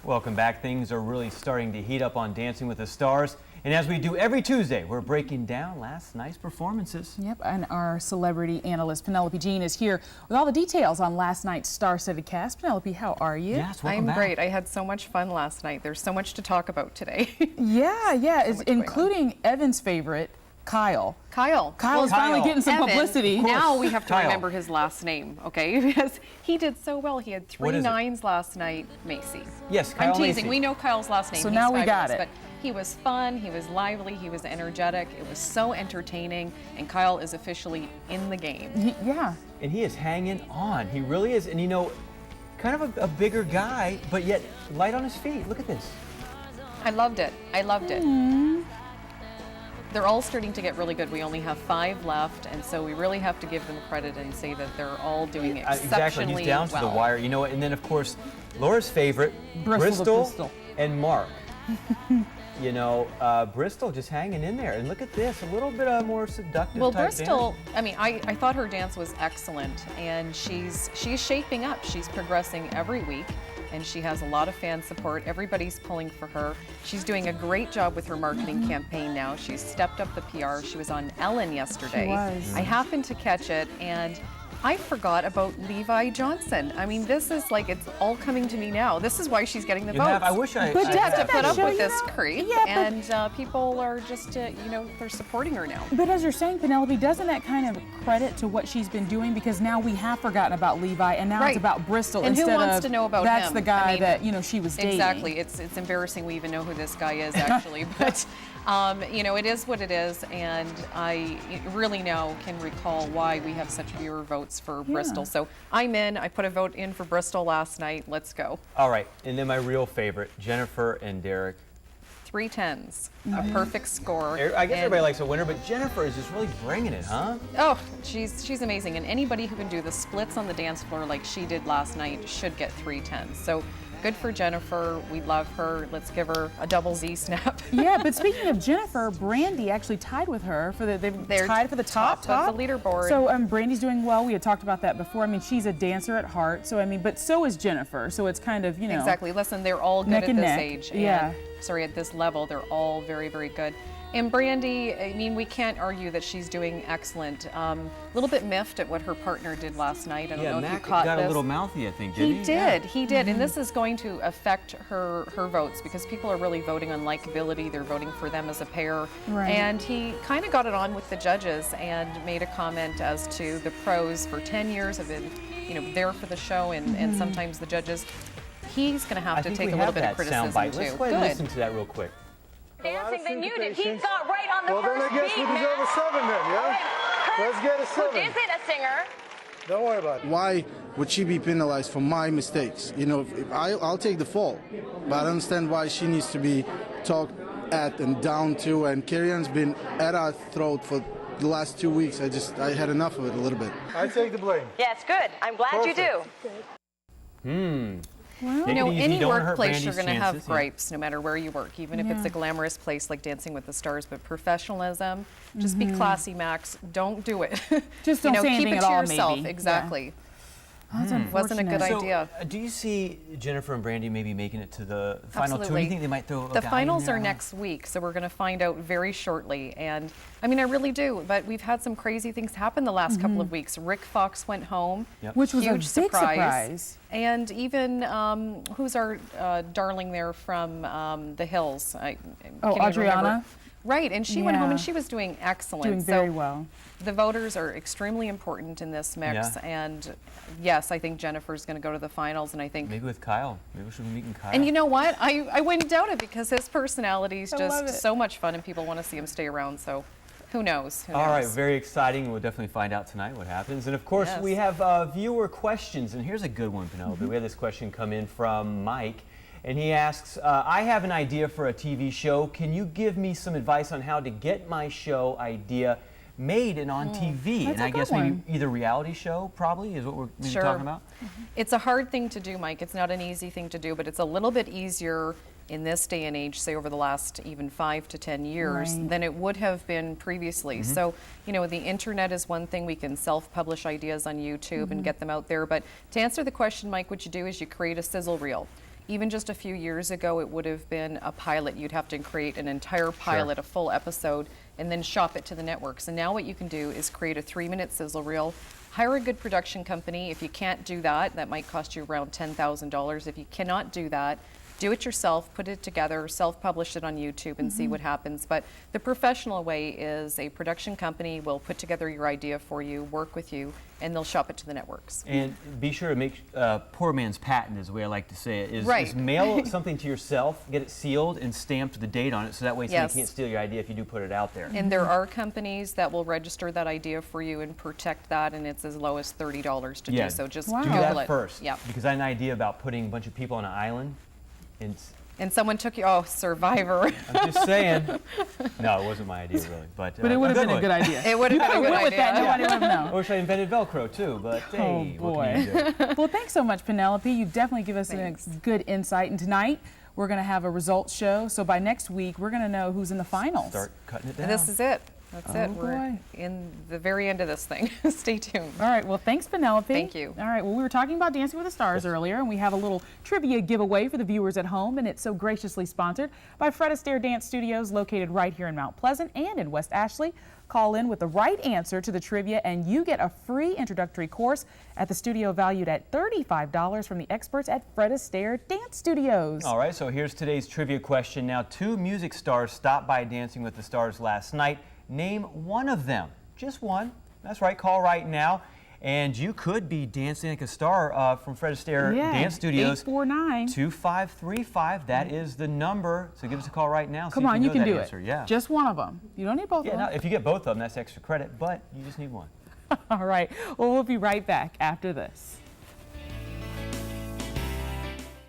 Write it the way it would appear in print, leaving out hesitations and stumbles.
Welcome back. Things are really starting to heat up on Dancing with the Stars. And as we do every Tuesday, we're breaking down last night's performances. Yep, and our celebrity analyst Penelope Jean is here with all the details on last night's star-studded cast. Penelope, how are you? Yes, welcome back. I'm great. I had so much fun last night. There's so much to talk about today. Yeah, so including Evan's favorite, Kyle. Kyle's finally getting some publicity. Now we have to remember his last name, okay? Because he did so well. He had 3 nines last night. Macy. Yes, Kyle. I'm teasing. Macy. We know Kyle's last name. So He's now we fabulous, got it. But he was fun. He was lively. He was energetic. It was so entertaining. And Kyle is officially in the game. Yeah. And he is hanging on. He really is. And you know, kind of a bigger guy, but yet light on his feet. Look at this. I loved it. I loved it. They're all starting to get really good. We only have 5 left, and so we really have to give them credit and say that they're all doing exceptionally Exactly. He's down well. to the wire. You know what? And then, of course, Laura's favorite, Bristol and Mark. You know, Bristol just hanging in there. And look at this, a little bit more seductive Well, type Bristol, dance. I mean, I thought her dance was excellent, and she's shaping up. She's progressing every week, and she has a lot of fan support. Everybody's pulling for her. She's doing a great job with her marketing campaign now. She's stepped up the PR. She was on Ellen yesterday. She was. I happened to catch it, and I forgot about Levi Johnson. I mean, this is like, it's all coming to me now. This is why she's getting the votes. I wish I But She has to put up with you this creep, and people are just, you know, they're supporting her now. But as you're saying, Penelope, doesn't that kind of credit to what she's been doing? Because now we have forgotten about Levi, and now it's about Bristol. And who instead wants of to know about that's him? the guy I mean, that, you know, she was dating. Exactly. It's embarrassing we even know who this guy is, actually. But, you know, it is what it is, and I really now can recall why we have such viewer votes for Bristol. So I'm in. I put a vote in for Bristol last night. Let's go. All right, and then my real favorite, Jennifer and Derek. 3 10s, a perfect score. I guess everybody likes a winner, but Jennifer is just really bringing it, huh? Oh, she's amazing, and anybody who can do the splits on the dance floor like she did last night should get 3 10s. So good for Jennifer. We love her. Let's give her a double Z snap. Yeah, but speaking of Jennifer, Brandy actually tied with her for they're tied for the top of the leaderboard. So Brandy's doing well. We had talked about that before. I mean, she's a dancer at heart. So I mean, but so is Jennifer. So it's kind of, you know. Exactly. Listen, they're all good neck at and this neck. age. Yeah. Sorry, at this level, they're all very, very good. And Brandy, I mean, we can't argue that she's doing excellent. A little bit miffed at what her partner did last night. I don't know if you caught got this. a little mouthy, I think, didn't he? He did. And this is going to affect her votes because people are really voting on likability. They're voting for them as a pair. Right. And he kind of got it on with the judges and made a comment as to the pros for 10 years have been, you know, there for the show, and sometimes the judges. He's going to have to take a little bit of criticism soundbite. too. Let's go ahead and listen to that real quick. Dancing than you did. He got right on the well, first then I guess beat, we deserve man. a 7 then, yeah? Right. Let's get a 7. Who isn't a singer? Don't worry about it. Why would she be penalized for my mistakes? You know, if I'll take the fall, but I don't understand why she needs to be talked at and down to, and Carrie-Ann's been at our throat for the last 2 weeks. I had enough of it a little bit. I take the blame. Yes, good. I'm glad you do. Well, You know, Take it easy, any don't hurt workplace you're Brandy's going to have chances, yeah. gripes no matter where you work, even if it's a glamorous place like Dancing with the Stars, but professionalism, just be classy, Max. Don't do it. Just you don't know, say keep anything it at to all, yourself. maybe. Exactly. That's Wasn't a good unfortunate. idea. Do you see Jennifer and Brandy maybe making it to the final 2? Do Absolutely. you think they might throw a The guy in finals there? are next week, so we're going to find out very shortly. And I mean, I really do. But we've had some crazy things happen the last couple of weeks. Rick Fox went home, Which was huge a big surprise. And even who's our darling there from the Hills? I can't even Adriana? remember. Right, and she went home and Yeah. she was doing excellent. Doing very well. The voters are extremely important in this mix, and yes, I think Jennifer's going to go to the finals, and I think. Maybe with Kyle. Maybe we should be meeting Kyle. And you know what? I wouldn't doubt it because his personality is I love just it. so much fun, and people want to see him stay around. So, who knows? Who All right, knows? very exciting. We'll definitely find out tonight what happens. And of course, Yes. we have viewer questions. And here's a good one, Penelope. We had this question come in from Mike. And he asks, I have an idea for a TV show. Can you give me some advice on how to get my show idea made and on TV? That's And a I good guess maybe one. either reality show probably is what we're maybe Sure. talking about. It's a hard thing to do, Mike. It's not an easy thing to do, but it's a little bit easier in this day and age, say over the last even 5 to 10 years, Right. than it would have been previously. So, you know, the internet is one thing. We can self-publish ideas on YouTube and get them out there. But to answer the question, Mike, what you do is you create a sizzle reel. Even just a few years ago, it would have been a pilot. You'd have to create an entire pilot, a full episode, and then shop it to the networks. And now what you can do is create a 3-minute sizzle reel, hire a good production company. If you can't do that, that might cost you around $10,000. If you cannot do that, do it yourself, put it together, self-publish it on YouTube and see what happens. But the professional way is a production company will put together your idea for you, work with you, and they'll shop it to the networks. And be sure to make poor man's patent is the way I like to say it. Is Right. mail something to yourself, get it sealed and stamped with the date on it, so that way somebody Yes. can't steal your idea if you do put it out there. And there are companies that will register that idea for you and protect that, and it's as low as $30 to Yeah. do so. Just Wow. Do Google that it. first. Yeah. Because I had an idea about putting a bunch of people on an island. And And someone took you, oh, Survivor. I'm just saying. No, it wasn't my idea really, but But it would have been a one. good idea. It would have been a good Went with that, idea. nobody would have I known. wish I invented Velcro too, but hey, Oh, what can you do? Well, thanks so much, Penelope. You've definitely given us Thanks. a good insight. And tonight, we're going to have a results show. So by next week, we're going to know who's in the finals. Start cutting it down. This is it. That's it. Oh, We're boy. in the very end of this thing. Stay tuned. All right. Well, thanks, Penelope. Thank you. All right. Well, we were talking about Dancing with the Stars earlier, and we have a little trivia giveaway for the viewers at home, and it's so graciously sponsored by Fred Astaire Dance Studios, located right here in Mount Pleasant and in West Ashley. Call in with the right answer to the trivia, and you get a free introductory course at the studio valued at $35 from the experts at Fred Astaire Dance Studios. All right, so here's today's trivia question. Now, 2 music stars stopped by Dancing with the Stars last night. Name one of them. Just one. That's right, call right now. And you could be dancing like a star from Fred Astaire Dance Studios. 2535, that is the number. So give us a call right now. Come see if on, you know can that do answer. it. Yeah. Just one of them. You don't need both Yeah, of no, them. if you get both of them, that's extra credit, but you just need one. All right. Well, we'll be right back after this.